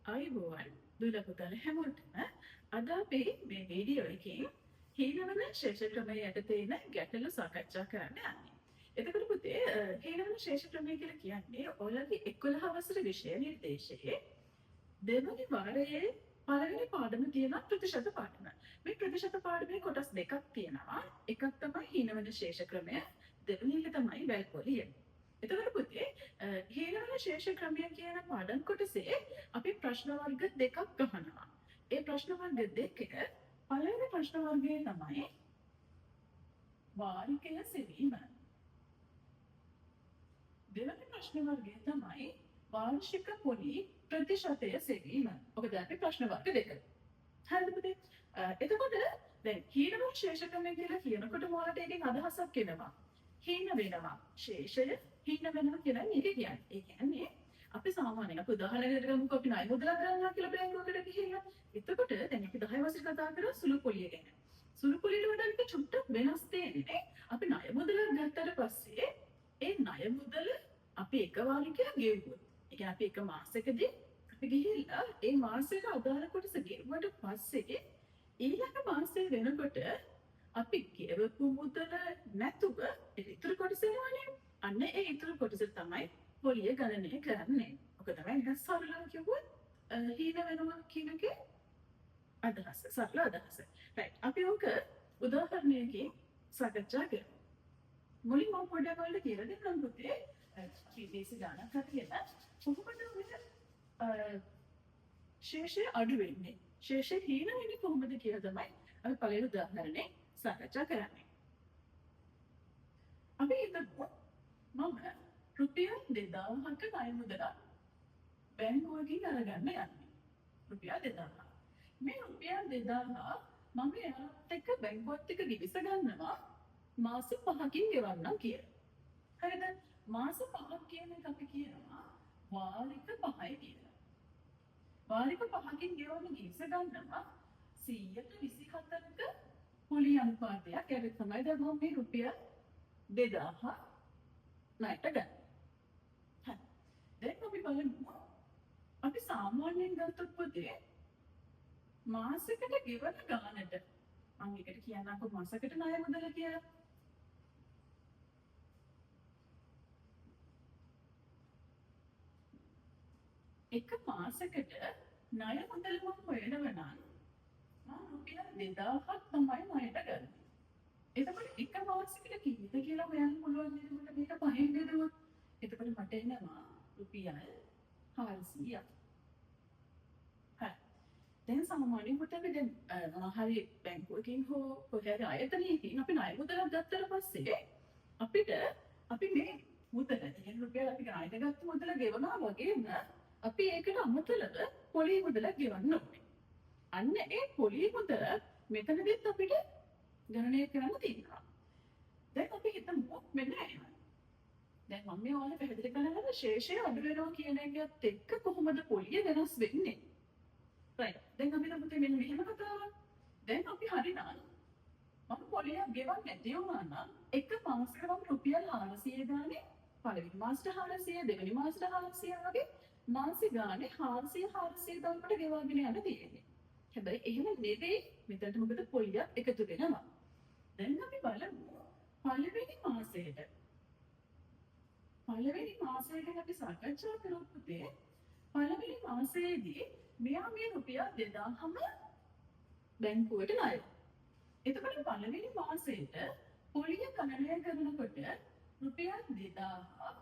අයිබෝවන් දුලපුතල හැමෝටම අද අපි මේ වීඩියෝ එකෙන් හීනවන ශේෂ ක්‍රමය යටතේන ගැටලු සාකච්ඡා කරන්න යන්නේ. එතකොට පුතේ හීනවන ශේෂ ක්‍රමය කියලා කියන්නේ ඔයාලගේ 11 වසර විෂය නිර්දේශයේ දෙවනි වාරයේ පළවෙනි පාඩම තියෙන ප්‍රතිශත පාඩම. මේ ප්‍රතිශත පාඩමේ කොටස් දෙකක් තියෙනවා. එකක් තමයි හීනවන ශේෂ ක්‍රමය, දෙවෙනි එක තමයි වැල්පොලිය. එතකොට පුතේ හීනවන ශේෂ ක්‍රමය කියන පාඩම් කොටසේ අපි ප්‍රශ්න වර්ග දෙකක් අහනවා. ඒ ප්‍රශ්න වර්ග දෙක පළවෙනි ප්‍රශ්න වර්ගය තමයි වාරිකය සෙවීම. දෙවැනි ප්‍රශ්න වර්ගය තමයි වාර්ෂික පොලි ප්‍රතිශතය සෙවීම. ඔකද අපි ප්‍රශ්න වර්ග දෙක. හරිද පුතේ? එතකොට දැන් හීනවන ශේෂ ක්‍රමය කියලා කියනකොට මොකටද එකෙන් අදහසක් එනවා? හීන වෙනවා. ශේෂය හීන වෙනවා කියලා මේක කියන්නේ. ඒ කියන්නේ අපි සාමාන්‍යයෙන් අපි උදාහරණයකට ගමුකෝ අපි ණය මුදලක් ගන්නවා කියලා බැංකුවකට ගිහිල්ලා. එතකොට දැන් අපි 10 වසර කතා කරා සුළු පොලිය ගැන. සුළු පොලියට වඩා එක චුට්ටක් වෙනස් දෙන්නේ. අපි ණය මුදලක් ගත්තට පස්සේ ඒ ණය මුදල අපි එක වාරිකයක් ගෙවුවොත්. ඒ කියන්නේ අපි එක මාසෙකදී අපි ගිහිල්ලා ඒ මාසෙට අදාළ කොටස ගෙවුවට පස්සේ ඊළඟ මාසෙ වෙනකොට අපි ගෙවපු මුදල නැතුව ඉතුරු කොටස එනවනේ. අන්න ඒ ඉතුරු කොටස තමයි පොලිය ගණනය කරන්නේ. ඔක තමයි නිකන් සරලව කිව්වොත් හීන වෙනවා කියන එකේ අදහස. සරල අදහස. රයිට්. අපි ඕක උදාහරණයකින් සාකච්ඡා කරමු. මුලින්ම මම පොඩ්ඩක් ඔයාලට කියලා දෙන්නම් පුතේ. අපි දේශ ගණනක් හරියට කොහොමද ඔය ශේෂය අඩු වෙන්නේ? ශේෂය හීන වෙන්නේ කොහොමද කියලා තමයි අපි පළවෙනි උදාහරණේ සාකච්ඡා කරන්නේ. අපි හිතමු මම රුපියල් 2000ක ණය මුදලක් බැංකුවකින් අරගන්න යන්නේ. රුපියල් 2000. මේ රුපියල් 2000 මම එයාත් එක්ක බැංකුවත් එක්ක විවිස ගන්නවා මාස 5කින් ගෙවන්නම් කියලා. හරිද? මාස 5ක් කියන එක අපි කියනවා වාරික 5යි කියලා. වාරික 5කින් ගෙවන්න විවිස ගන්නවා 124ක පොලි අනුපාතයක්. ඒක තමයි දැන් මම මේ රුපියල් 2000 ණයට ගන්න. හරි. දැන් අපි බලමු අපි සාමාන්‍යයෙන් ගත්තොත් පුතේ මාසෙකට ගෙවන ගානට මම එකට කියන්නම්කො මාසෙකට ණය මුදල කියලා. එක මාසෙකට ණය මුදල මම හොයනවා නම් මම රුපියල් 2000ක් තමයි ණයට ගන්නේ. එතකොට එක මාසෙකට කීයද කියලා හොයන්න පුළුවන් නේද? මේක පහෙන් බෙදුවොත්. එතකොට මට එනවා රුපියල් 400ක්. හරි. දැන් සාමාන්‍යයෙන් පුතේ අපි දැන් මොනහරි බැංකුවකින් හෝ කොහේ හරි ආයතනයකින් අපි ණය මුදලක් ගත්තට පස්සේ අපිට අපි මේ මුදල කියන්නේ රුපියල් අපි ණයට ගත්ත මුදල ගෙවනවා වගේම අපි ඒකට අමතරව පොලි මුදලක් ගෙවන්න ඕනේ. අන්න ඒ පොලි මුදල මෙතනදිත් අපිට ගණනය කරන්න තියෙනවා. දැන් අපි හිතමු මෙන්න එහෙම. දැන් මම මේ ඔයාලට පැහැදිලි කරනවා ශේෂය අඩු වෙනවා කියන එකත් එක්ක කොහොමද පොලිය වෙනස් වෙන්නේ? right. දැන් අපි හිතමු මෙන්න මෙහෙම කතාවක්. දැන් අපි හරිනම් මම පොලියක් ගෙවන්න නැති වුණා නම් එක මාසෙකට මම රුපියල් 400 ගානේ පළවෙනි මාසෙට 400 දෙවෙනි මාසෙට 400 වගේ මාසෙ ගානේ 400 දක්වාට ගෙවාගෙන යන්න තියෙන්නේ. හැබැයි එහෙම නෙවෙයි මෙතනට මොකද පොලියක් එකතු වෙනවා. දැන් අපි බලමු පළවෙනි මාසයට අපි සාකච්ඡා කරමු පුතේ. පළවෙනි මාසයේදී මෙයා මේ රුපියල් 2000ම බැංකුවට ණය. එතකොට පළවෙනි මාසයට පොලිය ගණනය කරනකොට රුපියල් 2000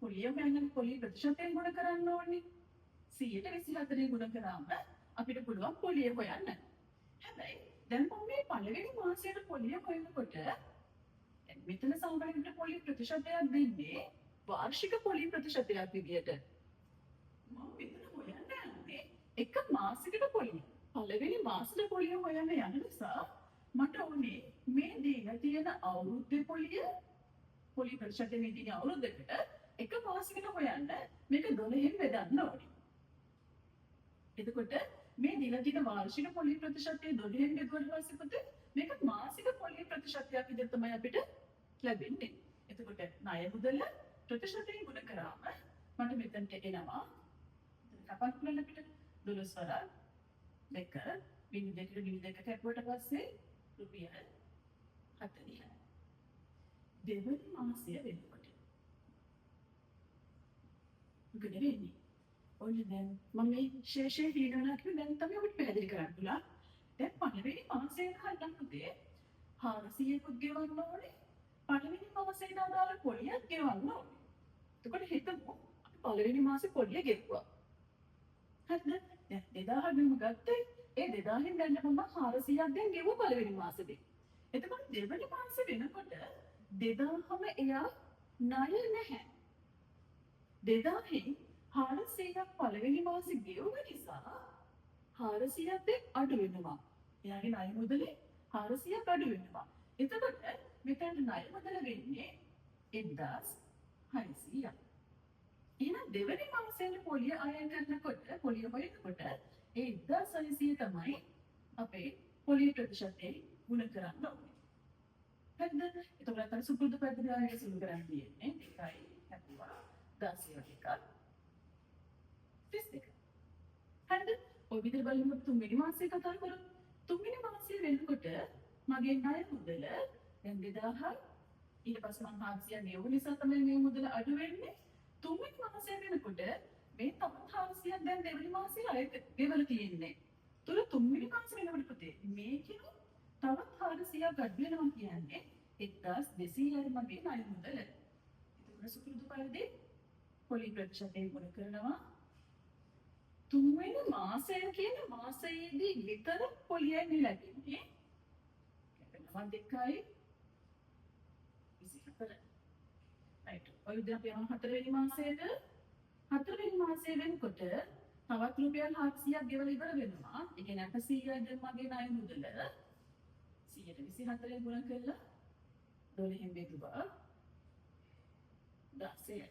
පොලිය ගණන පොලිය ප්‍රතිශතයෙන් ගුණ කරන්න ඕනේ. 124 ගුණ කරාම අපිට පුළුවන් පොලිය හොයන්න. හැබැයි දැන් මම මේ පළවෙනි මාසයට පොලිය හොයනකොට මෙතන සාමාන්‍යයෙන් පොලිය ප්‍රතිශතයක් දෙන්නේ වාර්ෂික පොලිය ප්‍රතිශතයක් විදියට. මම මෙතන හොයන්න යන්නේ එක මාසයකට පොලිය. පළවෙනි මාසෙට පොලිය හොයන්න යන නිසා මට ඕනේ මේ දීලා තියෙන අවුරුද්දේ පොලිය ප්‍රතිශතයේ තියෙන අවුරුද්දකට එක මාසයකට හොයන්න මේක 12න් බෙදන්න ඕනේ. එතකොට මේ දීලා තියෙන වාර්ෂික පොලි ප්‍රතිශතය 12න් බෙදුවට පස්සේ පුතේ මේක මාසික පොලි ප්‍රතිශතයක් විදිහට තමයි අපිට ලැබෙන්නේ. එතකොට ණය මුදල ප්‍රතිශතයෙන් ගුණ කරාම මට මෙතනට එනවා කපන්න පුළුවන් අපිට 12 වරක් 2 0.2 කැපුවට පස්සේ රුපියල් 40යි. දෙවනි මාසය වෙනකොට මොකද වෙන්නේ? ඔන්න දැන් මම මේ ශේෂයේ හිතනවා කියලා දැන් තමයි ඔබට පැහැදිලි කරන්න පුළුවන්. දැන් පළවෙනි මාසයෙන් හරියට පුතේ 400කුත් ගෙවන්න ඕනේ. පළවෙනි මාසයට අදාළ පොලියක් ගෙවන්න ඕනේ. එතකොට හිතමු අපි පළවෙනි මාසේ පොලිය ගෙවුවා. හරිද? දැන් 2000 ගම ගත්තේ. ඒ 2000න් දැන් මම 400ක් දැන් ගෙවුවා පළවෙනි මාසෙදී. එතකොට දෙවෙනි මාසේ වෙනකොට 2000ම එයා ණය නැහැ. 2000න් 400ක් පළවෙනි මාසේ ගෙවුව නිසා 400ක් දැන් අඩු වෙනවා. එයාගේ ණය මුදලේ 400ක් අඩු වෙනවා. එතකොට මෙතන ණය මුදල වෙන්නේ 1600ක්. එහෙනම් දෙවෙනි මාසයේ පොලිය අයන් කරනකොට පොලිය හොයනකොට ඒ 1600 තමයි අපේ පොලිය ප්‍රතිශතයෙන් ගුණ කරන්න ඕනේ. හරිද? එතකොට අතන සුපුරුදු පද්ධතිය ආයේ සුළු කරන් තියෙන්නේ 1යි හැපුවා 16 එකක් 32. හරිද? ඔය විදිහට බලමු තුන්වෙනි මාසයේ කතා කරමු. තුන්වෙනි මාසයේ වෙනකොට මගේ ණය මුදල දැන් 2000 ඊට පස්සේ මම 400 ගෙවුව නිසා තමයි මේ මුදල අඩු වෙන්නේ. තුන්වෙනි මාසයේ වෙනකොට මේ තවත් 400ක් දැන් දෙවෙනි මාසයේ අය ගෙවලා තියෙන්නේ. තුල තුන්වෙනි මාසයේ වෙනකොට පුතේ මේකෙන තවත් 400ක් අඩු වෙනවා කියන්නේ 1200යි මගේ ණය මුදල. ඒක සුපුරුදු පරිදි පොලි ප්‍රතිශතයෙන් ගුණ කරනවා. තුන්වෙනි මාසය කියන මාසයේදී විතර පොලියන්නේ ලැබෙන්නේ. කැපෙනවා 2යි 24. right. ඔය විදිහට අපි යනවා හතරවෙනි මාසයට. හතරවෙනි මාසයේ වෙනකොට තවත් රුපියල් 700ක් ගෙවලා ඉවර වෙනවා. ඒ කියන්නේ 800යි දැන් මගේ ණය මුදල. 124 ගුණ කළා 12න් බෙදුවා 16යි.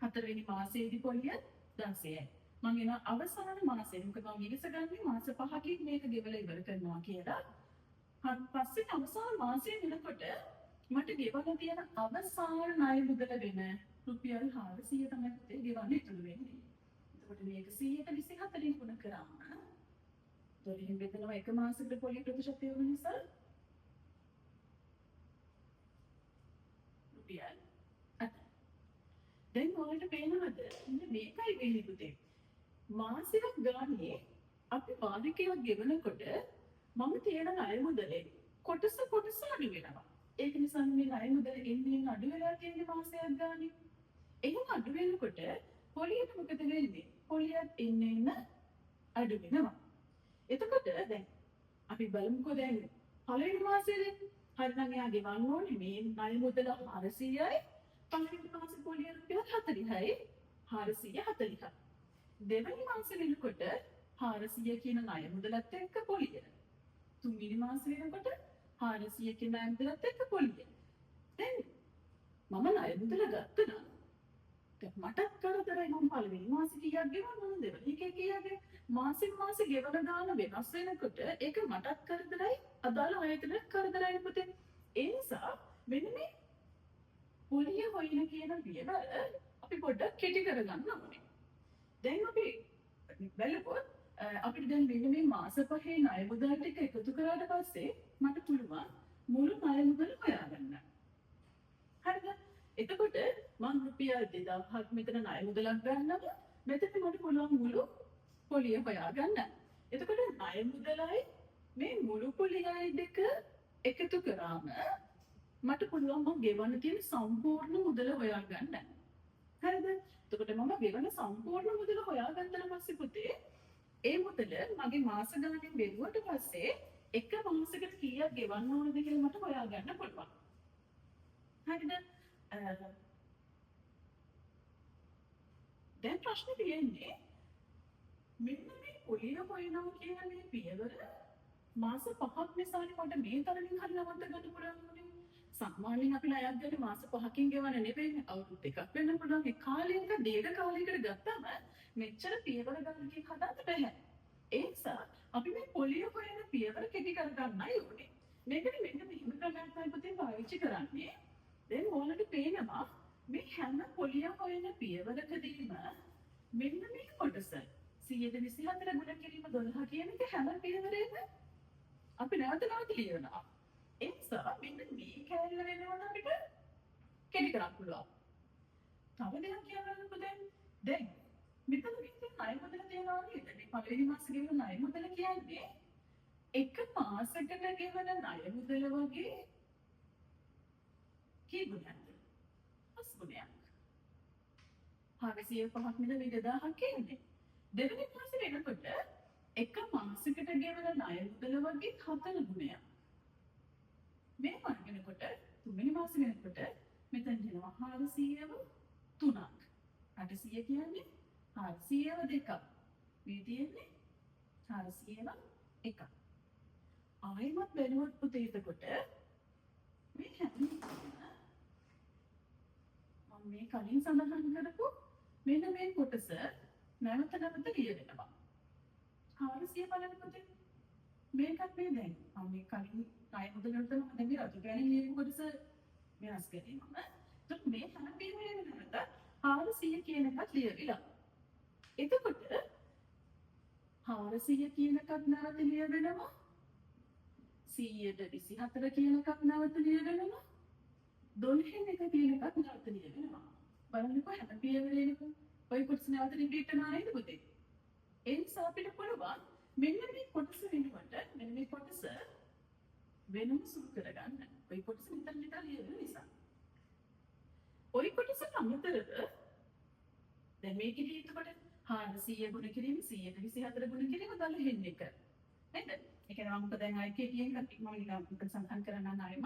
හතරවෙනි මාසයේදී පොලිය 16යි. මම එන අවසාන මාසෙ මොකද මම ඉගෙසගන්නේ මාස 5කින් මේක ගෙවලා ඉවර කරනවා කියලා. පස්සේ අවසාන මාසයේ වෙනකොට මට ගෙවලා තියෙන අවසාන ණය මුදල වෙන රුපියල් 400 තමයි පුතේ ගෙවන්න ඉතුරු වෙන්නේ. එතකොට මේක 124 ගුණ කරාම 12න් බෙදනවා එක මාසෙකට පොලිය ප්‍රතිශතය වෙන නිසා රුපියල් 8. දැන් ඔයාලට පේනවද මෙන්න මේකයි වෙන්නේ පුතේ. මාසික ගානේ අපි පාදිකයක් ගෙවනකොට මම තියෙන ණය මුදලේ කොටස අඩු වෙනවා. ඒක නිසා මේ ණය මුදල එන්නේ අඩු වෙලා තියෙන මාසයක් ගානේ. එහෙම අඩු වෙනකොට පොලියට මොකද වෙන්නේ? පොලියත් එන්න අඩු වෙනවා. එතකොට දැන් අපි බලමුකෝ දැන් පළවෙනි මාසෙදී හරිනම් එයා ගෙවන්න ඕනේ මේ ණය මුදල 400යි පළවෙනි මාසේ පොලිය රුපියල් 40යි 440ක්. දෙවෙනි මාසේ වෙනකොට 400 කියන ණය මුදලත් එක්ක පොලිය. තුන්වෙනි මාසේ වෙනකොට 400 කියන ණය මුදලත් එක්ක පොලිය. දැන් මම ණය මුදල ගත්තා නම් දැන් මටත් කරදරයි මම පළවෙනි මාසේ කීයක් ගෙවන්නද දෙවෙනි එකේ කීයක් මාසෙන් මාසෙ ගෙවන ගාන වෙනස් වෙනකොට ඒක මටත් කරදරයි අදාළ ආයතනත් කරදරයි පුතේ. ඒ නිසා මෙන්න මේ පොලිය හොයන කියන පියවර අපි පොඩ්ඩක් කෙටි කරගන්න ඕනේ. දැන් අපි බලපොත් අපිට දැන් මෙන්න මේ මාස පහේ ණය මුදල් ටික එකතු කරාට පස්සේ මට පුළුවන් මුළු ණය මුදල හොයාගන්න. හරිද? එතකොට මම රුපියල් 2000ක් මෙතන ණය මුදලක් ගන්නවා. මෙතන මට පුළුවන් මුළු පොලිය හොයාගන්න. එතකොට ණය මුදලයි මේ මුළු පොලියයි දෙක එකතු කරාම මට පුළුවන් මම ගෙවන්න තියෙන සම්පූර්ණ මුදල හොයාගන්න. හරිද? එතකොට මම ගෙවන සම්පූර්ණ මුදල හොයාගත්තට පස්සේ පුතේ ඒ මුදල මගේ මාස ගණනෙන් බෙදුවට පස්සේ එක මාසයකට කීයක් ගෙවන්න ඕනද කියලා මට හොයාගන්න පුළුවන්. හරිද? දැන් ප්‍රශ්නේ තියෙන්නේ මෙන්න මේ පොලිය හොයනවා කියන මේ පියවර මාස 5ක් නිසානේ මට මේ තරමින් හරි නවත්ත ගන්න පුළුවන් වුණේ. සාමාන්‍යයෙන් අපි ණයක් ගන්න මාස 5කින් ගෙවන්න නෙවෙයි අවුරුදු දෙකක් වෙන්න පුළුවන්. ඒ කාලයක දීර්ඝ කාලයකට ගත්තම මෙච්චර පියවර ගන්නකින් හදන්න බෑ. ඒ නිසා අපි මේ පොලිය හොයන පියවර කෙටි කරගන්නයි ඕනේ. මේකට මෙන්න මෙහෙම ක්‍රමයක් තමයි පුතේ පාවිච්චි කරන්නේ. දැන් ඔයාලට පේනවා මේ හැම පොලිය හොයන පියවරකදීම මෙන්න මේ කොටස 124 ගුණ කිරීම 12 කියන එක හැම පියවරේම අපි නැවත ලියනවා. ඒ නිසා මෙන්න මේ කැලල වෙනවනම් අපිට කෙටි කරන්න පුළුවන්. තව දෙයක් කියන්නම්කෝ දැන් මෙතන විතර ණය මුදල තියනවා නේද? මේ පළවෙනි මාසෙ ගෙවන ණය මුදල කියන්නේ එක මාසයකට ගෙවන ණය මුදල වගේ කී ගුණයක්ද? 5 ගුණයක්. 405ක් නේද මේ 2000ක් කියන්නේ. දෙවෙනි මාසෙ වෙනකොට එක මාසයකට ගෙවන ණය මුදල වගේ 4 ගුණයක්. මේ වගේනකොට තුන්වෙනි මාසෙ වෙනකොට මෙතන එනවා 400ව 3ක්. 800 කියන්නේ 400ව 2ක්. මේ තියෙන්නේ 400ව 1ක්. ආයෙමත් බැලුවොත් පුතේ එතකොට මේ හැම මම මේ කලින් සඳහන් කරපු මෙන්න මේ කොටස නැවත ලියවෙනවා. 400 බලන්න පුතේ. මේකත් මේ දැන් මම මේ කලින් ණය මුදල වලට මම දැන් මේ රතු ගෑනේ ලියපු කොටස වෙනස් කරේ මම. එතකොට මේ හැම පියවරේම නැවත 400 කියන එකත් ලියවිලා. එතකොට 400 කියන එකත් නැවත ලියවෙනවා. 124 කියන එකත් නැවත ලියවෙනවා. 12 එක කියන එකත් නැවත ලියවෙනවා. බලන්නකෝ හැම පියවරේම ඔය කොටස නැවත රිපීට් වෙනවා නේද පුතේ? ඒ නිසා අපිට පුළුවන් මෙන්න මේ කොටස වෙනුවට මෙන්න මේ කොටස වෙනම සුළු කරගන්න. ඔය කොටස නිතර ලියන නිසා. ඔය කොටසට අමතරව දැන් මේකෙදි එතකොට 400 ගුණ කිරීම 124 ගුණ කිරීම 12 එක. නේද? ඒ කියන්නේ මම දැන් ආයි කෙටියෙන් මම නිකන් සඳහන් කරන්න ආයෙම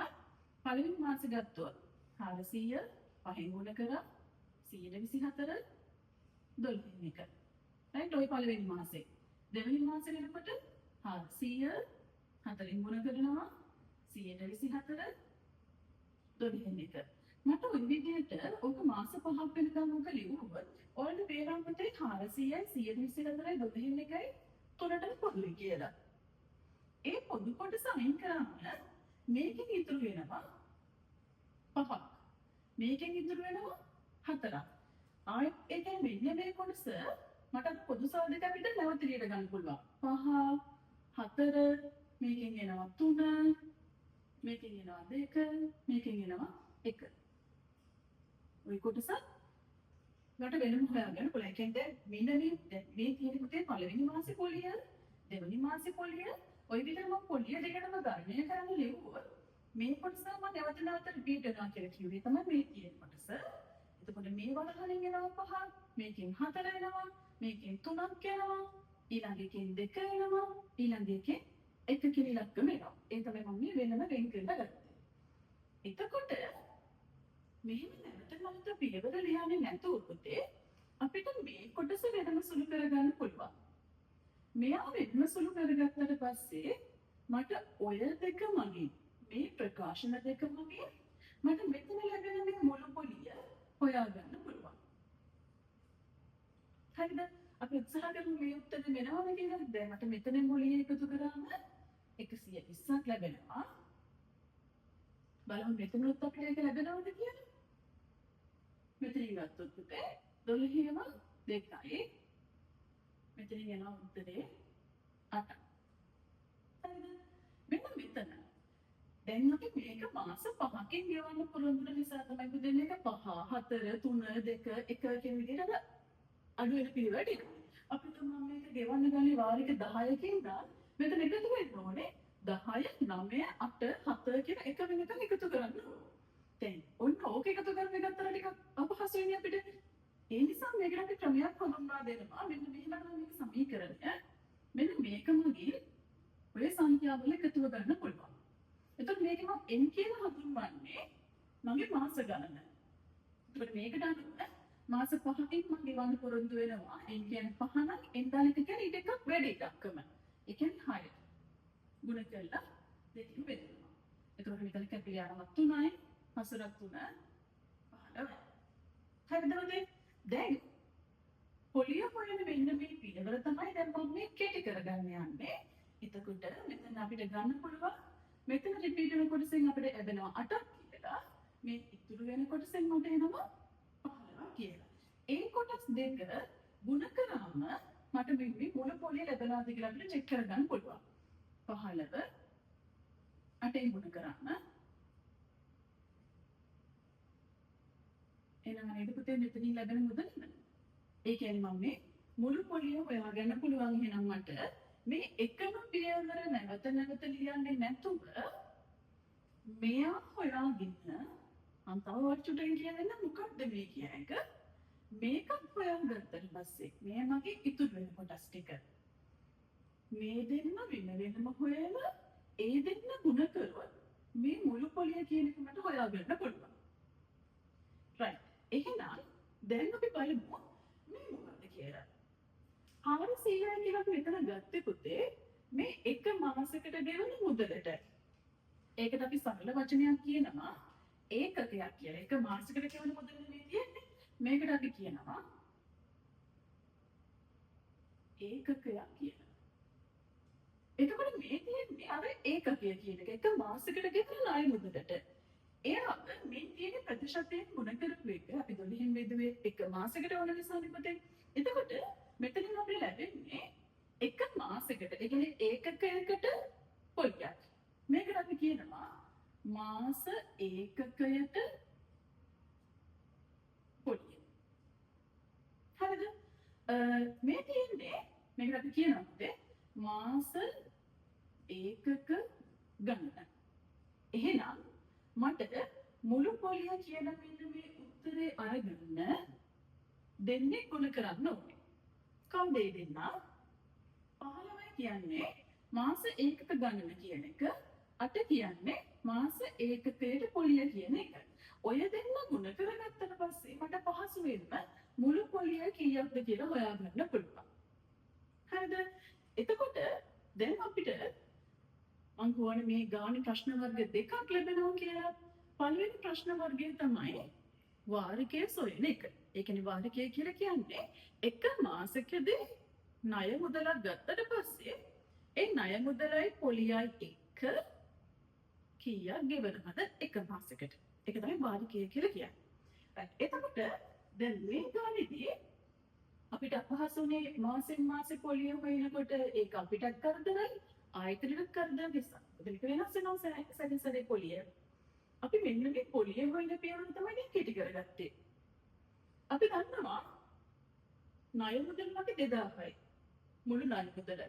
පළවෙනි මාසෙ ගත්තොත් 400 5 ගුණ කරා 124 12 එක. right ඔය පළවෙනි මාසේ. දෙවෙනි මාසේ වෙනකොට 400 4 ගුණ කරනවා 124 12 එක. මට ওই විදිහට ඔක මාස 5ක් වෙනකම් ඔක ලියුවොත් ඔයාලට පේනවා පුතේ 400යි 124යි 12 එකයි තුනටම පොදුයි කියලා. ඒ පොදු කොටස අයින් කරාම මේකෙන් ඉතුරු වෙනවා 5ක්. මේකෙන් ඉතුරු වෙනවා 4ක්. ආයෙත් ඒ කියන්නේ මෙන්න මේ කොටස මට පොදු සාධක අපිට නැවත ලියට ගන්න පුළුවන්. 5 4 මේකෙන් එනවා 3 මේකෙන් එනවා 2 මේකෙන් එනවා 1. ඔය කොටස මට වෙනම හොයාගන්න පුළුවන්. ඒ කියන්නේ මෙන්න මේ තියෙන පුතේ පළවෙනි මාසේ පොලිය දෙවෙනි මාසේ පොලිය ඔය විදිහට මම පොලිය දෙකටම ගණනය කරන්න ලියුවොත් මේ කොටස මම නැවත රිපීට් කරනවා කියලා කිව්වේ තමයි මේ තියෙන කොටස. එතකොට මේ වලහලින් එනවා 5 මේකෙන් 4 එනවා මේකෙන් 3ක් එනවා ඊළඟ එකෙන් 2 එනවා ඊළඟ එකෙන් 1 කියන ඉලක්කම එනවා. ඒ තමයි මම මේ වෙනම වෙන් කරලා ගත්තේ. එතකොට මෙහෙම නැවත පියවර ලියන්නේ නැතුව පුතේ අපිට මේ කොටස වෙනම සුළු කරගන්න පුළුවන්. මෙයා වෙනම සුළු කරගත්තට පස්සේ මට ඔය දෙක මගින් මේ ප්‍රකාශන දෙක මගින් මට මෙතන ලැබෙන මේ මුළු පොලිය හොයාගන්න පුළුවන්. හරිද? අපි උත්සාහ කරමු මේ උත්තර වෙනවද කියලා. දැන් මට මෙතන පොලිය එකතු කරාම 120ක් ලැබෙනවා. බලමු මෙතනත් අපිට ඒක ලැබෙනවද කියලා. මෙතනින් ගත්තොත් පුතේ 12ම 2යි. මෙතනින් යනවා උත්තරේ 8. හරිද? මෙන්න මෙතන. දැන් අපි මේක මාස 5කින් ගෙවන්න පුරුදු නිසා තමයි පුතේ මේක 5 4 3 2 1 කියන විදිහට අඩු වෙන පිළිවෙලට එනවා. අපිට මම මේක ගෙවන්න ගන්නේ වාරික 10කින් දා මෙතන එකතු වෙන්න ඕනේ 10 9 8 7 කියන එක වෙනකන් එකතු කරන්න ඕනේ. දැන් ඔන්න ඕක එකතු කරගෙන ගත්තට ටිකක් අපහසු වෙන්නේ අපිට. ඒ නිසා මේකට අපි ක්‍රමයක් හඳුන්වා දෙනවා. මෙන්න මෙහෙම තමයි මේක සමීකරණය. මෙන්න මේක මගින් ඔය සංඛ්‍යාවල එකතුව ගන්න පුළුවන්. එතකොට මේක මම n කියලා හඳුන්වන්නේ මගේ මාස ගණන. එතකොට මේකට අනුව මාස 5කින් මම ගෙවන්න පුරුදු වෙනවා. n කියන්නේ 5 නම් n දාන එක කියන්නේ ඊට එකක් වැඩි ඉලක්කම. ඒ කියන්නේ 6. ගුණ කළා දෙකකින් බෙදෙනවා. එතකොට මෙතන කැපිලා යනවා 3යි 4ක් 3 15. හරිද? දැන් පොලිය හොයන මෙන්න මේ පිළිවෙල තමයි දැන් මම මේ කෙටි කරගන්න යන්නේ. එතකොට මෙතන අපිට ගන්න පුළුවන් මෙතන රිපීට් වෙන කොටසෙන් අපිට ලැබෙනවා 8ක් කියලා. මේ ඉතුරු වෙන කොටසෙන් මට එනවා 15 කියලා. ඒ කොටස් දෙක ගුණ කරාම මට මේ මුළු පොලිය ලැබලාද කියලා අපිට චෙක් කරගන්න පුළුවන්. 15 8ෙන් ගුණ කරාම එහෙනම් නේද පුතේ මෙතනින් ලැබෙන මුදල? ඒ කියන්නේ මම මේ මුළු පොලිය හොයාගන්න පුළුවන් එහෙනම් මට මේ එකම පියවර නැවත නැවත ලියන්නේ නැතුව මෙයා හොයාගෙන අන්තවර්චුටෙන් කියන්නේ මොකක්ද මේ කියන එක මේකත් හොයාගත්තට පස්සේ මේ මගේ ඉතුරු වෙන කොටස් ටික මේ දෙන්න වෙන වෙනම හොයලා ඒ දෙන්න ගුණ කරොත් මේ මුළු පොලිය කියන එක මට හොයාගන්න පුළුවන්. right. එහෙනම් දැන් අපි බලමු මේ මොකක්ද කියලා. 400 කියලා අපි මෙතන ගත්තේ පුතේ මේ එක මාසයකට ගෙවන මුදලට. ඒකට අපි සරල වචනයක් කියනවා ඒකකයක් කියලා. එක මාසයකට ගෙවන මුදල නෙමෙයි තියෙන්නේ. මේකට අපි කියනවා ඒකකයක් කියලා. එතකොට මේ තියෙන්නේ අර ඒකකය කියන එක. එක මාසයකට ගෙවන ණය මුදලට. එයා මේ තියෙන ප්‍රතිශතයෙන් ගුණ කරපු එක අපි 12න් බෙදුවේ එක මාසයකට වුණ නිසානේ පුතේ. එතකොට මෙතනින් අපිට ලැබෙන්නේ එක මාසයකට ඒ කියන්නේ ඒකකයකට පොලියක්. මේකට අපි කියනවා මාස ඒකකයට පොලිය. හරිද? මේ තියෙන්නේ මේකට අපි කියනවා මාස ඒකක ගණන. එහෙනම් මට මුළු පොලිය කියන මෙන්න මේ උත්තරේ අරගන්න දෙන්නේ ගුණ කරන්න ඕනේ. කවුද ඒ දෙන්නා? 15 කියන්නේ මාස ඒකක ගණන කියන එක, 8 කියන්නේ මාස ඒකකයට පොලිය කියන එක. ඔය දෙන්න ගුණ කරගත්තට පස්සේ මට පහසුවෙන්ම මුළු පොලිය කීයක්ද කියලා හොයාගන්න පුළුවන්. හරිද? එතකොට දැන් අපිට මම කියන්නේ මේ ගානේ ප්‍රශ්න වර්ග දෙකක් ලැබෙනවා කියලා. පළවෙනි ප්‍රශ්න වර්ගය තමයි වාරිකය සොයන එක. ඒ කියන්නේ වාරිකය කියලා කියන්නේ එක මාසයකදී ණය මුදලක් ගත්තට පස්සේ ඒ ණය මුදලයි පොලියයි එක්ක කීයක් ගෙවනවද එක මාසයකට. ඒක තමයි වාරිකය කියලා කියන්නේ. එතකොට දැන් මේ ගානේදී අපිට අපහසුනේ මාසෙන් මාසෙ පොලිය හොයනකොට ඒක අපිටත් කරදරයි ආයතනෙට කරදර නිසා. ඒක වෙනස් වෙනවා සැලසලේ පොලිය. අපි මෙන්න මේ පොලිය හොයන පියවර තමයි දැන් කෙටි කරගත්තේ. අපි දන්නවා ණය මුදල් වගේ 2000යි. මුළු ණය මුදල.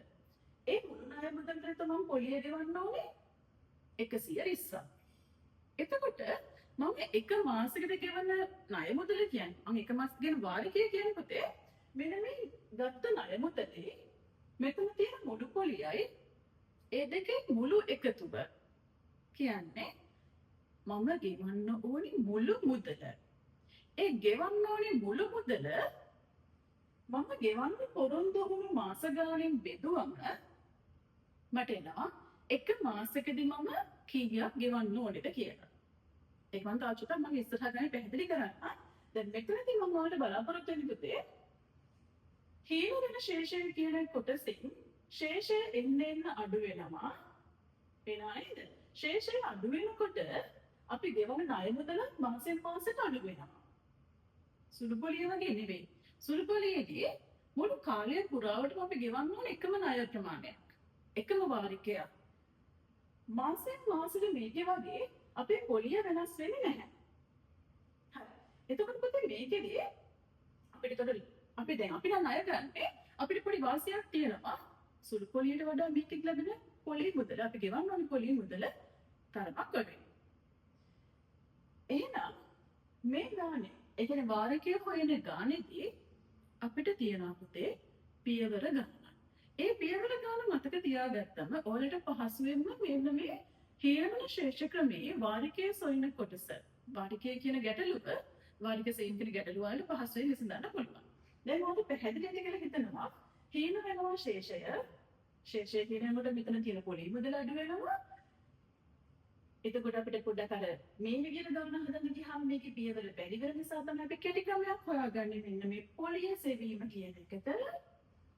ඒ මුළු ණය මුදලට තමයි පොලිය ගෙවන්න ඕනේ 120ක්. එතකොට මම එක මාසයකට ගෙවන ණය මුදල කියන්නේ මම එක මාසෙකට ගෙවන වාරිකය කියන්නේ පුතේ මෙන්න මේ ගත්ත ණය මුදලේ මෙතන තියෙන මුළු පොලියයි ඒ දෙකේ මුළු එකතුව කියන්නේ මම ගෙවන්න ඕනේ මුළු මුදල. ඒ ගෙවන්න ඕනේ මුළු මුදල මම ගෙවන්න පොරොන්දු වුණු මාස ගානෙන් බෙදුවම මට එනවා එක මාසෙකදී මම කීයක් ගෙවන්න ඕනේද කියලා. ඒක මම තාචුටක් මම ඉස්සරහ ගානේ පැහැදිලි කරන්න. දැන් මෙතනදී මම ඔයාලට බලාපොරොත්තු වෙන්නේ පුතේ හීන වෙන ශේෂය කියන කොටසින් ශේෂය එන්න අඩු වෙනවා. වෙනවා නේද? ශේෂය අඩු වෙනකොට අපි ගෙවන ණය මුදල මාසෙන් මාසෙට අඩු වෙනවා. සුළු පොලිය වගේ නෙවෙයි. සුළු පොලියේදී මුළු කාලය පුරාවටම අපි ගෙවන්න ඕන එකම ණය ප්‍රමාණයක්. එකම වාරිකයක්. මාසෙන් මාසෙට මේකේ වගේ අපේ පොලිය වෙනස් වෙන්නේ නැහැ. හරි. එතකොට පුතේ මේකේදී අපිට අපි දැන් අපි නම් ණය ගන්නේ අපිට පොඩි වාසියක් තියෙනවා. සුළු පොලියට වඩා මේකෙත් ලැබෙන පොලිය මුදල අපි ගෙවන්න ඕනේ පොලිය මුදල තරමක් වැඩි. එහෙනම් මේ ගානේ ඒ කියන්නේ වාරිකය හොයන ගානේදී අපිට තියෙනවා පුතේ පියවර ගණන. ඒ පියවර ගණන මතක තියාගත්තම ඔයාලට පහසුවෙන්ම මෙන්න මේ හේමන ශේෂ ක්‍රමයේ වාරිකය සොයන කොටස වාරිකය කියන ගැටලුව වාරික සෙයින් කියන ගැටලුව වල පහසුවෙන් විසඳන්න පුළුවන්. දැන් ඔයාලට පැහැදිලිද කියලා හිතනවා හේන වෙනවා ශේෂය කියනකොට මෙතන තියෙන පොලිය මුදල අඩු වෙනවා. එතකොට අපිට පොඩ්ඩක් අර මේ විදිහට ගණන හදන්න ගියාම මේකේ පියවර බැරි වෙන නිසා තමයි අපි කෙටි ක්‍රමයක් හොයාගන්නේ මෙන්න මේ පොලිය සෙවීම කියන එකට.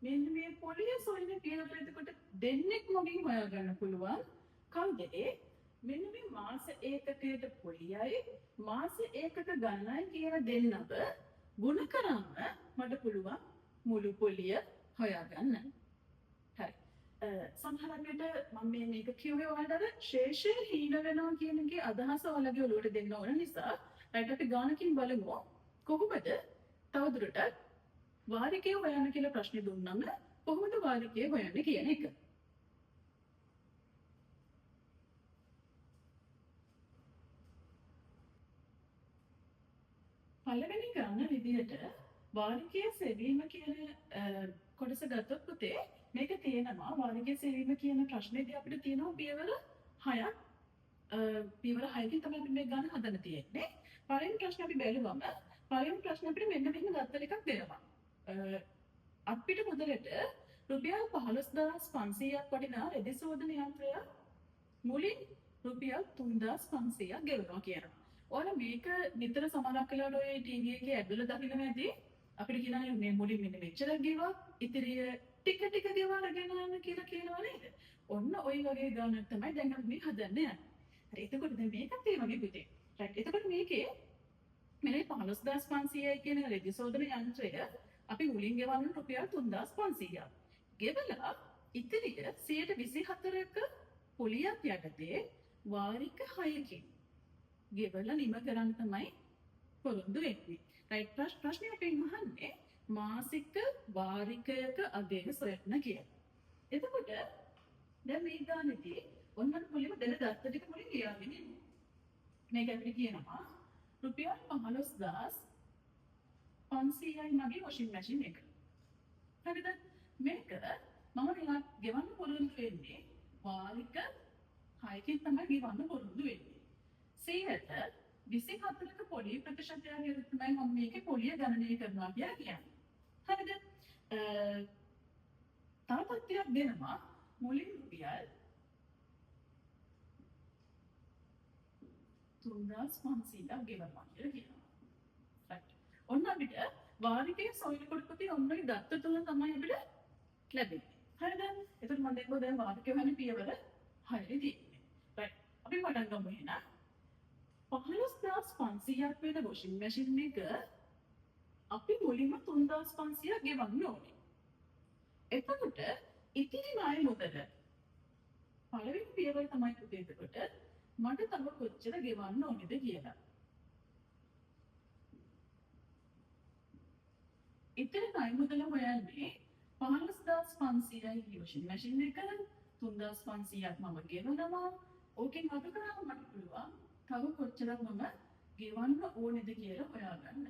මෙන්න මේ පොලිය සොයන පියවර එතකොට දෙන්නෙක් මගින් හොයාගන්න පුළුවන්. කවුද ඒ? මෙන්න මේ මාස ඒකකයට පොලියයි මාස ඒකක ගණනයි කියලා දෙන්නව ගුණ කරාම මට පුළුවන් මුළු පොලිය හොයාගන්න. හරි. සමහරවිට මම මේක කිව්වේ ඔයාලට ශේෂය හීන වෙනවා කියන එකේ අදහස ඔයාලගේ ඔළුවට දෙන්න ඕන නිසා රයිට් අපි ගානකින් බලමු කොහොමද තවදුරටත් වාරිකය හොයන්න කියලා ප්‍රශ්නේ දුන්නම කොහොමද වාරිකය හොයන්නේ කියන එක. පළවෙනි ගන්න විදිහට වාරිකයේ සෙවීම කියන කොටස ගත්තොත් පුතේ මේක තියෙනවා වාරිකයේ සෙවීම කියන ප්‍රශ්නේදී අපිට තියෙනවා පියවර 6ක්. පියවර 6කින් තමයි අපි මේ ගන්න හදන්න තියෙන්නේ. පළවෙනි ප්‍රශ්නේ අපි බැලුවම පළවෙනි ප්‍රශ්නේ අපිට මෙන්න මෙහෙම ගත්තල එකක් දෙනවා. අපිට මුදලට රුපියල් 15500ක් වටිනා රෙදි සෝදන යන්ත්‍රය මුලින් රුපියල් 3500ක් ගෙවනවා කියනවා. ඔයාලා මේක නිතර සමහරක් වෙලාවට ඔය ටීවී එකේ ඇඩ් වල දකින්න නැති අපිට කියනවා මේ මුලින් මෙන්න මෙච්චරක් ගෙවුවා ඉතිරිය ටික ටික ගෙවලා ගෙනන්න කියලා කියනවා නේද? ඔන්න ওই වගේ ගානක් තමයි දැන් අපි මේ හදන්න යන්නේ. හරි එතකොට දැන් මේකත් ඒ වගේ පුතේ. රයිට් එතකොට මේකේ මෙන්න 15500යි කියන රෙදි සෝදන යන්ත්‍රය අපි මුලින් ගෙවන්න රුපියල් 3500ක්. ගෙවලා ඉතිරිය 124ක පොලියක් යටතේ වාරික 6කින් ගෙවලා නිම කරන් තමයි පොරොන්දු වෙන්නේ. රයිට් ප්‍රශ්නේ අපෙන් අහන්නේ මාසික වාරිකයක අගය සොයන්න කියලා. එතකොට දැන් මේ ගානේදී ඔන්නත් මුලින්ම දෙන දත්ත ටික මුලින් ලියාගෙන ඉන්න. මේක අපිට කියනවා රුපියල් 15500යි මගේ වොෂින් මැෂින් එක. හරිද? මේක මම නිකන් ගෙවන්න පොරොන්දු වෙන්නේ වාරික 6කින් තමයි ගෙවන්න පොරොන්දු වෙන්නේ. 24ක පොලිය ප්‍රතිශතයක් විතර තමයි මම මේකේ පොලිය ගණනය කරනවා කියලා කියන්නේ. හරිද? තව තත්ත්වයක් දෙනවා මුලින් රුපියල් 3500ක් ගෙවනවා කියලා කියනවා. right. ඔන්න අපිට වාරිකයේ සොයනකොට පුතේ ඔන්නයි දත්ත තුන තමයි අපිට ලැබෙන්නේ. හරිද? එතකොට මම දැන් වාරිකය වෙන පියවර 6 තියෙන්නේ. right. අපි පටන් ගමු එහෙනම්. 15500ක් වෙන වොෂින් මැෂින් එක අපි මුලින්ම 3500ක් ගෙවන්න ඕනේ. එතකොට ඉතිරි ණය මුදල පළවෙනි පියවර තමයි පුතේ එතකොට මට තව කොච්චර ගෙවන්න ඕනේද කියලා. ඉතිරි ණය මුදල හොයන්නේ 15500යි වොෂින් මැෂින් එක 3500ක් මම ගෙවනවා. ඕකෙන් අඩු කරාම මට පුළුවන් තව කොච්චරක් මම ගෙවන්න ඕනේද කියලා හොයාගන්න.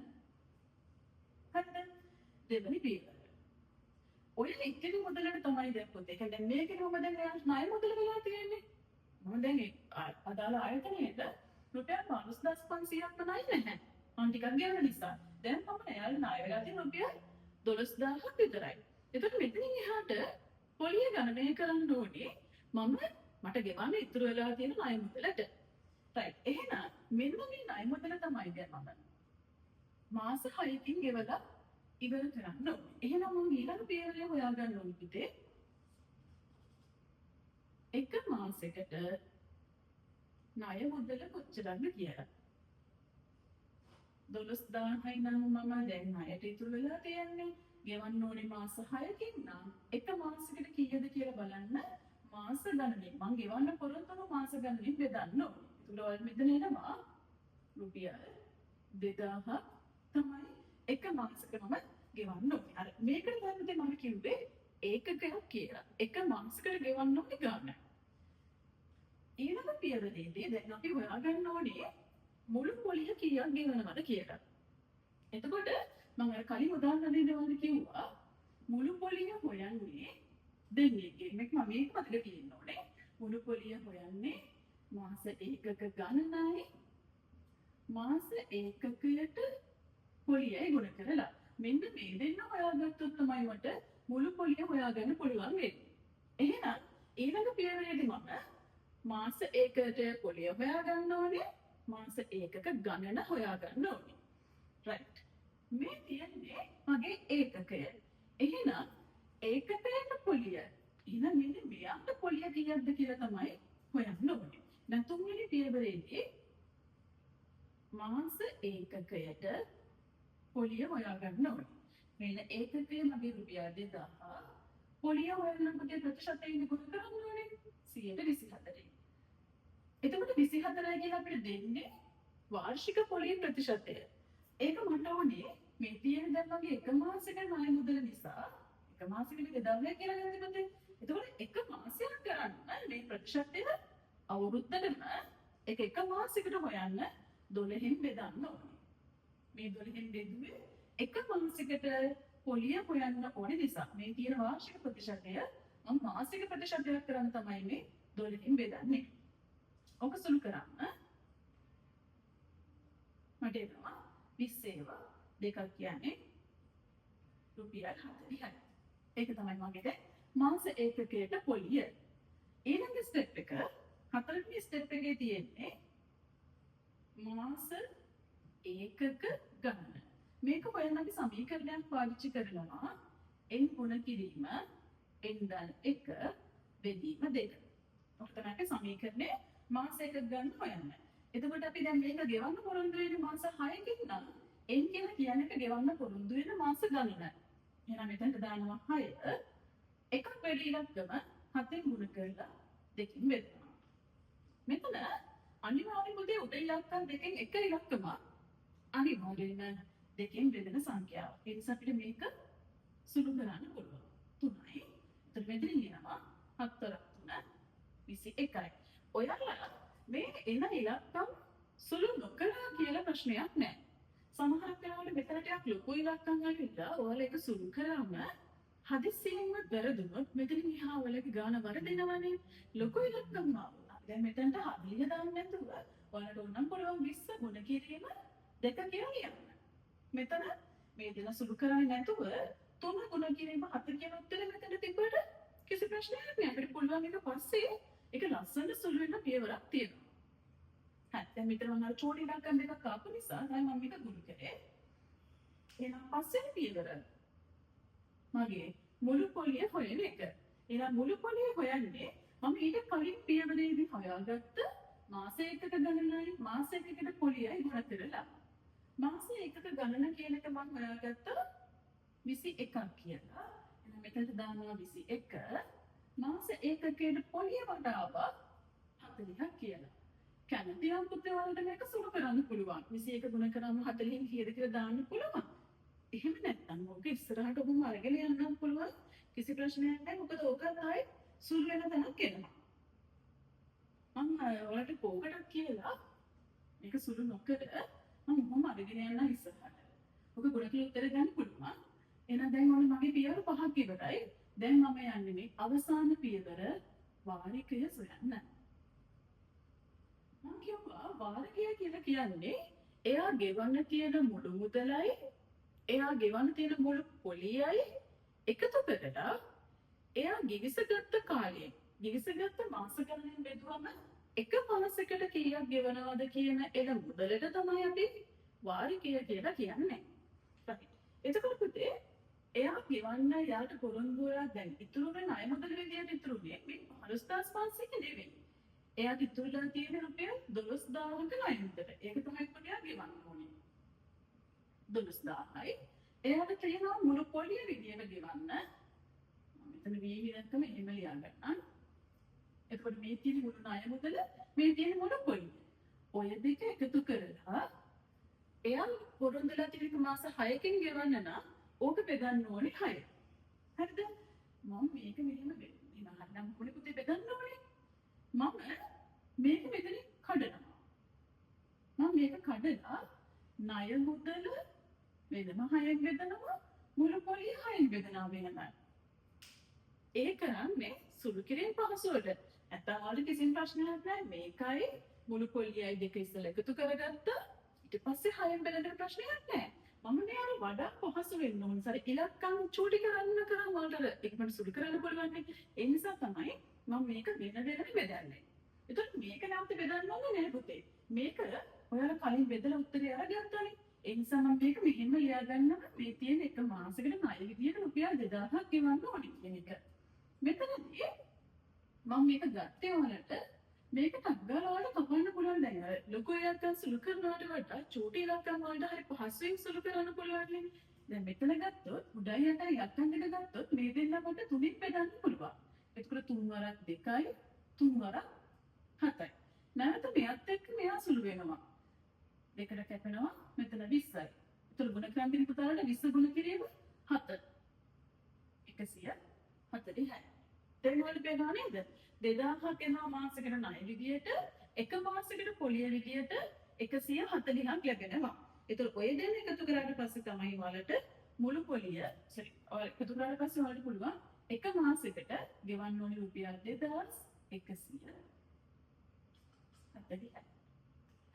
හරිද? දෙවෙනි පියවර. ඔය ඉතිරි මුදලට තමයි දැන් පුතේ. ඒ කියන්නේ මේකේ කොහොමද දැන් ණය මුදල වෙලා තියෙන්නේ? මම දැන් අදාළ ආයතනයේට රුපියල් 15500ක් ණය නැහැ. මම ටිකක් ගෙවන නිසා. දැන් මම එයාලා ණය වෙලා තියෙන රුපියල් 12000ක් විතරයි. එතකොට මෙතනින් එහාට පොලිය ගණනය කරන්න ඕනේ මට ගෙවන්න ඉතුරු වෙලා තියෙන ණය මුදලට. right. එහෙනම් මෙන්න මේ ණය මුදල තමයි දැන් මම මාස 6කින් ගෙවලා ඉවර කරන්න ඕනේ. එහෙනම් මම ඊළඟ පියවරේ හොයාගන්න ඕනේ පිටේ. එක මාසයකට ණය මුදල කොච්චරද කියලා. 12000යි නම් මම දැන් ණයට ඉතුරු වෙලා තියෙන්නේ. ගෙවන්න ඕනේ මාස 6කින් නම් එක මාසයකට කීයද කියලා බලන්න මාස ගණනින් මම ගෙවන්න පොරොන්දු වුණු මාස ගණනින් බෙදන්න ඕනේ. ඒකවල මෙතන එනවා රුපියල් 2000ක් තමයි එක මාසෙකම ගෙවන්න ඕනේ. අර මේකට තමයි මම කිව්වේ ඒකකයක් කියලා. එක මාසෙකට ගෙවන්න ඕනේ ගන්න. ඊළඟ පියවරේදී දැන් අපි හොයාගන්න ඕනේ මුළු පොලිය කීයක් ගෙවනවද කියලා. එතකොට මම අර කලින් උදාහරණ දෙන්න කිව්වා මුළු පොලිය හොයන්නේ දෙන්නේ මේක මම මේක මතක තියෙන්න ඕනේ. මුළු පොලිය හොයන්නේ මාස ඒකක ගණනයි මාස ඒකකයට පොලියයි ගුණ කරලා මෙන්න මේ දෙන්න හොයාගත්තොත් තමයි මට මුළු පොලිය හොයාගන්න පුළුවන් වෙන්නේ. එහෙනම් ඊළඟ පියවරේදී මම මාස ඒකකයට පොලිය හොයාගන්න ඕනේ මාස ඒකක ගණන හොයාගන්න ඕනේ. right. මේ තියන්නේ මගේ ඒකකය. එහෙනම් ඒකකයට පොලිය එහෙනම් මෙන්න මෙයාට පොලිය කීයක්ද කියලා තමයි හොයන්න ඕනේ. දැන් තුන්වෙනි පියවරේදී මාස ඒකකයට පොලිය හොයාගන්න ඕනේ. මෙන්න ඒකකයේ මගේ රුපියල් 2000 පොලිය හොයන්න පුතේ ප්‍රතිශතයෙන් ගුණ කරන්න ඕනේ 124යි. එතකොට 24යි කියලා අපිට දෙන්නේ වාර්ෂික පොලිය ප්‍රතිශතය. ඒක මට ඕනේ මේ තියෙන දැන් මගේ එක මාසෙක ණය මුදල නිසා එක මාසෙකට 2000 කියලා ගන්න පුතේ. එතකොට එක මාසයක් කරන්න මේ ප්‍රතිශතය අවුරුද්දටම එක මාසයකට හොයන්න 12න් බෙදන්න ඕනේ. මේ 12න් බෙදුවේ එක මාසයකට පොලිය හොයන්න ඕනේ නිසා මේ තියෙන වාර්ෂික ප්‍රතිශතය මම මාසික ප්‍රතිශතයක් කරන්න තමයි මේ 12න් බෙදන්නේ. ඔක සුළු කරන්න මට එනවා 20 දෙකක් කියන්නේ රුපියල් 40යි. ඒක තමයි මගේ මාස ඒකකයට පොලිය. ඊළඟ ස්ටෙප් එක හතරවෙනි ස්ටෙප් එකේ තියෙන්නේ මාස ඒකක ගණන. මේක හොයන්න අපි සමීකරණයක් පාවිච්චි කරනවා n ගුණ කිරීම n ධන 1 බෙදීම 2. ඔක තමයි අපි සමීකරණේ මාස ඒකක ගණන හොයන්න. එතකොට අපි දැන් මේක ගෙවන්න පොරොන්දු වෙන මාස 6කින් නම් n කියලා කියන එක ගෙවන්න පොරොන්දු වෙන මාස ගණන. එහෙනම් මෙතනට දානවා 6 එකක් වැඩි ඉලක්කම 7න් ගුණ කරලා 2කින් බෙදනවා. මෙතන අනිවාර්යයෙන්ම උදේ උඩ ඉලක්කම් දෙකෙන් එක ඉලක්කම අනිවාර්යයෙන්ම 2කින් බෙදෙන සංඛ්‍යාව. ඒ නිසා අපිට මේක සුළු කරන්න පුළුවන්. 3යි. එතකොට මෙතන ලියනවා 4 3 21යි. ඔයාලා මේ එන ඉලක්කම් සුළු නොකරා කියලා ප්‍රශ්නයක් නැහැ. සමහරක් වෙලාවට මෙතන ටිකක් ලොකු ඉලක්කම් ආවිලා ඔයාලා ඒක සුළු කරාම හදිස්සියෙන්ම වැරදුනොත් මෙතනින් එහා ඔයාලගේ ගාන වරදිනවනේ. ලොකු ඉලක්කම් ආවා. දැන් මෙතනට හදිලිය දාන්න නැතුව ඔයාලට ඕනම් පුළුවන් 20 ගුණ කිරීම 2 කියලා ලියන්න. මෙතන මේ දෙන සුළු කරන්නේ නැතුව 3 ගුණ කිරීම 7 කියන උත්තරේ මෙතන තිබ්බට කිසි ප්‍රශ්නයක් නෑ. අපිට පුළුවන් එක පස්සේ ඒක ලස්සන සුළු වෙන පියවරක් තියෙනවා. හරි. දැන් මෙතන මම අර චෝටි ඉලක්කම් දෙකක් ආපු නිසා දැන් මම මේක ගුණ කරේ. එහෙනම් පස්සේ පියවර මගේ මුළු පොලිය හොයන එක. එහෙනම් මුළු පොලිය හොයන්නේ මම ඊට කලින් පියවරේදී හොයාගත්ත මාස එකක ගණනයි මාස එකකට පොලියයි ගුණ කරලා. මාස එකක ගණන කියන එක මම හොයාගත්ත 21ක් කියලා. එහෙනම් මෙතනට දානවා 21. මාස ඒකකයේ පොලිය වටාව 40ක් කියලා. කැමති නම් පුතේ වලට මේක සුළු කරන්න පුළුවන්. 21 ගුණ කරාම 40න් කීයද කියලා දාන්න පුළුවන්. එහෙම නැත්නම් ඔක ඉස්සරහට ඔබම අරගෙන යන්න පුළුවන්. කිසි ප්‍රශ්නයක් නැහැ. මොකද ඕක තමයි සුළු වෙන තැනක් එනවා. මම ඔයාලට කෝකටක් කියලා මේක සුළු නොකර මම මොහොම අරගෙන යන්න ඉස්සරහට. ඔක ගොඩක් උත්තර ගන්න පුළුවන්. එහෙනම් දැන් ඔන්න මගේ පියවර 5ක් ඉවරයි. දැන් මම යන්නේ මේ අවසාන පියවර වාරිකය සොයන්න. මම කියුවා වාරිකය කියලා කියන්නේ එයා ගෙවන්න තියෙන මුළු මුදලයි එයා ගෙවන්න තියෙන මුළු පොලියයි එකතු කරලා එයා ගිවිසගත්ත කාලය ගිවිසගත්ත මාස ගණනෙන් බෙදුවම එක මාසයකට කීයක් ගෙවනවද කියන එන මුදලට තමයි අපි වාරිකය කියලා කියන්නේ. හරි. එතකොට පුතේ එයා ගෙවන්න යාට පොරොන්දු වෙලා දැන් ඉතුරු වෙන අය මුදල විදියට ඉතුරුනේ මේ 15500 නෙවෙයි. එයාට ඉතුරුලා තියෙන රුපියල් 12000ක ණය මුදල. ඒක තමයි පුතේ ගෙවන්න ඕනේ. 12000යි. එයාට තියෙනවා මුළු පොලිය විදියට ගෙවන්න. මෙතන වීහිරක්කම එහෙම ලියා ගන්න. එතකොට මේ තියෙන මුළු ණය මුදල මේ තියෙන මුළු පොලිය. ඔය දෙක එකතු කරලා එයා පොරොන්දුලා තියෙන මාස 6කින් ගෙවන්න නම් ඕක බෙදන්න ඕනේ 6. හරිද? මම මේක මෙහෙම වෙනවා. නම් පොඩි පුතේ බෙදන්න ඕනේ. මම මේක මෙතන කඩනවා. මම මේක කඩලා ණය මුදල වෙනම 6ක් බෙදනවා මුළු පොලිය 6ක් බෙදනවා වෙනමයි. ඒ කරන්නේ සුළු කිරීම පහසුවට. නැත්නම් කිසිම ප්‍රශ්නයක් නැහැ. මේකයි මුළු පොලියයි දෙක ඉස්සෙල්ලා එකතු කරගත්තා. ඊට පස්සේ 6න් බෙදෙන ප්‍රශ්නයක් නැහැ. මම මේ අර වඩා පහසු වෙන්න ඕන. සර ඉලක්කම් චූටි කරන්න වලට එකමඩ සුළු කරන්න පුළුවන්. ඒ නිසා තමයි මම මේක වෙන වෙනම බෙදන්නේ. එතකොට මේක නැවත බෙදන්න ඕනේ නෑ පුතේ. මේක ඔයාලා කලින් බෙදලා උත්තරය අරගත්තානේ. ඒ නිසා මම මේක මෙහෙම ලියා ගන්නවා. මේ තියෙන එක මාසෙකට ණය විදියට රුපියල් 2000ක් ගෙවන්න ඕනේ කියන එක. මෙතනදී මම මේක ගත්තේ වලට මේක ටග්ගාලා වල කපන්න පුළුවන් දැන් අර ලොකු ඉලක්කම් සුළු කරනවට වඩා චූටි ඉලක්කම් වලට හරි පහසුවෙන් සුළු කරන්න පුළුවන් නේ. දැන් මෙතන ගත්තොත් උඩයි යටයි යටන් දෙක ගත්තොත් මේ දෙන්නකට තුනින් බෙදන්න පුළුවන්. එතකොට 3 වරක් 2යි 3 වරක් 7යි. නැවත මෙයත් එක්ක මෙයා සුළු වෙනවා. දෙකට කැපෙනවා මෙතන 20යි. ඒතර ගුණ ක්‍රාන්තිනි පුතාලට 20 ගුණ කිරීම 7. 140යි. දැන් ඔයාලට පේනවා නේද? 2000ක් එනවා මාසෙකට ණය විදියට එක මාසෙකට පොලිය විදියට 140ක් ලැබෙනවා. ඒතර ඔය දෙන්න එකතු කරාට පස්සේ තමයි ඔයාලට මුළු පොලිය එකතු කරාට පස්සේ ඔයාලට පුළුවන් එක මාසෙකට ගෙවන්න ඕනේ රුපියල් 2140යි.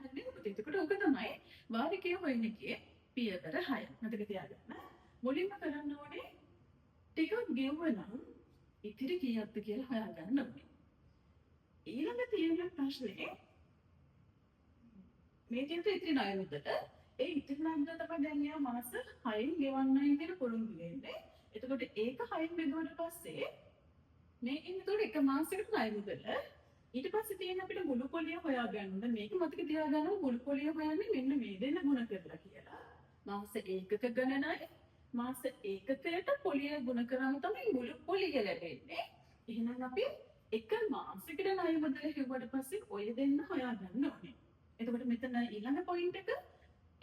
හරිද? එතකොට ඔක තමයි වාරිකය හොයන එකේ පියවර 6. මතක තියාගන්න. මුලින්ම කරන්න ඕනේ ටිකක් ගෙවුවනම් ඉතිරි කීයක්ද කියලා හොයාගන්න ඕනේ. ඊළඟ තියෙන ප්‍රශ්නේ මේ තියෙන ඉතිරි ණය මුදල ඒ ඉතිරි ණය මුදල තමයි දැන් යා මාස 6න් ගෙවන්නයි කියලා පොරොන්දු වෙන්නේ. එතකොට ඒක 6න් බෙදුවට පස්සේ මේ ඉන්නතොට එක මාසයකට ණය මුදල ඊට පස්සේ තියෙන අපිට මුළු පොලිය හොයාගන්න. මේක මතක තියාගන්න මුළු පොලිය හොයන්නේ මෙන්න මේ දෙන්න ගුණ කරලා කියලා. මාස ඒකක ගණනයි මාස ඒකකයට පොලිය ගුණ කරාම තමයි මුළු පොලිය ලැබෙන්නේ. එහෙනම් අපි එක මාසයකට ණය මුදල හෙව්වට පස්සේ ඔය දෙන්න හොයාගන්න ඕනේ. එතකොට මෙතන ඊළඟ පොයින්ට් එක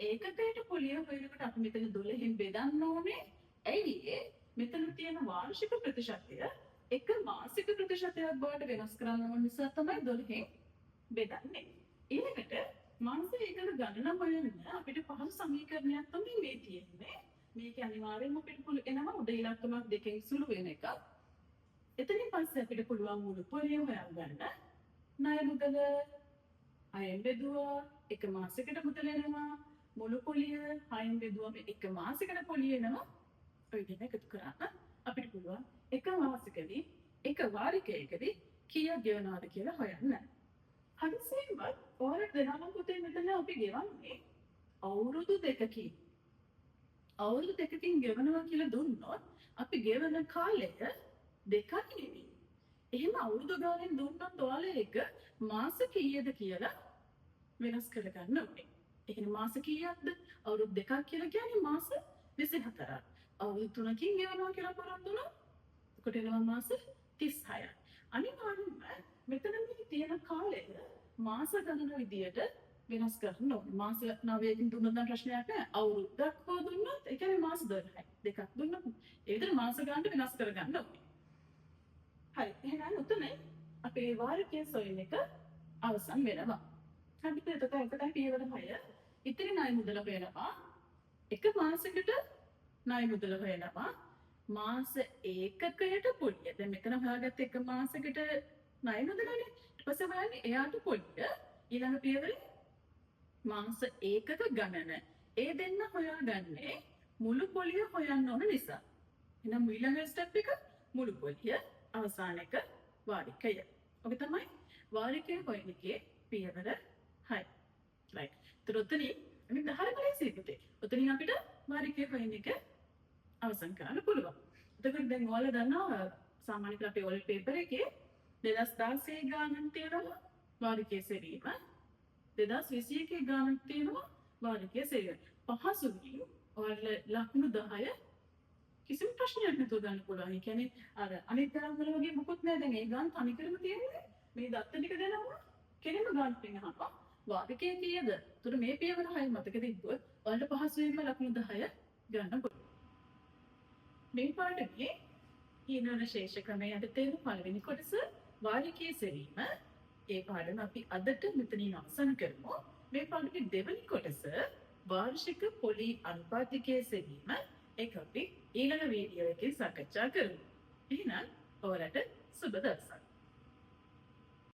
ඒකකයට පොලිය හොයනකොට අපි මෙතන 12න් බෙදන්න ඕනේ. ඇයි මෙතන තියෙන වාර්ෂික ප්‍රතිශතය එක මාසික ප්‍රතිශතයක් බවට වෙනස් කරන්න ඕන නිසා තමයි 12න් බෙදන්නේ. ඊළඟට මාස ඒකක ගණන හොයන්න අපිට පහසු සමීකරණයක් තමයි මේ තියෙන්නේ. මේක අනිවාර්යෙන්ම අපිට පුළුවන් එනවා උඩ ඉලක්කමක් දෙකෙන් සුළු වෙන එකක්. එතනින් පස්සේ අපිට පුළුවන් මුළු පොලිය හොයාගන්න. ණය මුදල අයෙන් බෙදුවා එක මාසයකට මුදල එනවා. මුළු පොලිය 6න් බෙදුවම එක මාසයකට පොලිය එනවා. ඔය දෙක එකතු කරාම අපිට පුළුවන් එක මාසෙකදී එක වාරිකයකදී කීයක් ගෙවනවද කියලා හොයන්න. හදිසියෙන්ම ඔයාලට දෙනවා පුතේ මෙතන අපි ගෙවන්නේ අවුරුදු දෙකකින්. අවුරුදු දෙකකින් ගෙවනවා කියලා දුන්නොත් අපි ගෙවන කාලය දෙකක් නෙවෙයි. එහෙම අවුරුදු ගානෙන් දුන්නොත් ඔයාලා ඒක මාස කීයද කියලා වෙනස් කරගන්න ඕනේ. ඒ කියන්නේ මාස කීයක්ද? අවුරුදු දෙකක් කියලා කියන්නේ මාස 24ක්. අවුරුදු 3කින් ගෙවනවා කියලා පොරොන්දු වුණා. එතකොට එනවා මාස 36ක්. අනිවාර්යෙන්ම මෙතන මේ තියෙන කාලය මාස ගණන විදියට වෙනස් කරන්න ඕනේ. මාස 9කින් දුන්නොත් නම් ප්‍රශ්නයක් නැහැ. අවුරුද්දක් හෝ දුන්නොත් ඒ කියන්නේ මාස 12යි. දෙකක් දුන්නොත් ඒ විදිහට මාස ගණන් වෙනස් කරගන්න ඕනේ. හරි. එහෙනම් උතන අපේ වාරිකයේ සොයන එක අවසන් වෙනවා. හරිද? එතකොට ඒකටයි පියවර 6. ඉතිරි ණය මුදල හොයනවා. එක මාසයකට ණය මුදල හොයනවා. මාස ඒකකයට පොලිය. දැන් මෙතන හොයාගත්ත එක මාසයකට ණය මුදලනේ. ඊට පස්සේ හොයන්නේ එයාට පොලිය. ඊළඟ පියවරේ මාස ඒකක ගණන. ඒ දෙන්න හොයාගන්නේ මුළු පොලිය හොයන්න ඕන නිසා. එහෙනම් ඊළඟ ස්ටෙප් එක මුළු පොලිය අවසාන එක වාරිකය. ඔක තමයි වාරිකය හොයන එකේ පියවර 6. right. ඒතර උතනින් අපි 10 බලයි පුතේ. උතනින් අපිට වාරිකය හොයන එක අවසන් කරන්න පුළුවන්. එතකොට දැන් ඔයාලා දන්නවා සාමාන්‍යයෙන් අපේ ඔල් පේපර් එකේ 2016 ගානක් තියෙනවා වාරිකයේ සෙවීම. 2021 ගානක් තියෙනවා වාරිකයේ සෙවීම. පහසුවෙන් ඔයාලා ලකුණු 10 කිසිම ප්‍රශ්නයක් නැතුව ගන්න පුළුවන්. ඒ කියන්නේ අර අනිත් තරම් වල වගේ මොකුත් නැහැ. දැන් ඒ ගාන තනිකරම තියෙන්නේ මේ දත්ත ටික දෙනවා කෙනෙම ගාන පිනහනවා. වාරිකයේ කීයද? ඒතර මේ පියවර 6 මතක තිබ්බොත් ඔයාලට පහසුවෙන්ම ලකුණු 10 ගන්න පුළුවන්. මේ පාඩමේ ඊනන ශේෂ ක්‍රමයේ යටතේ පළවෙනි කොටස වාරිකයේ සෙවීම. ඒ පාඩම අපි අදට මෙතනින් අවසන් කරමු. මේ පාඩමේ දෙවෙනි කොටස වාර්ෂික පොලි අනුපාතිකයේ සෙවීම. ඒක අපි ඊළඟ වීඩියෝ එකේ සාකච්ඡා කරමු. එහෙනම් ඔයාලට සුබ දවසක්.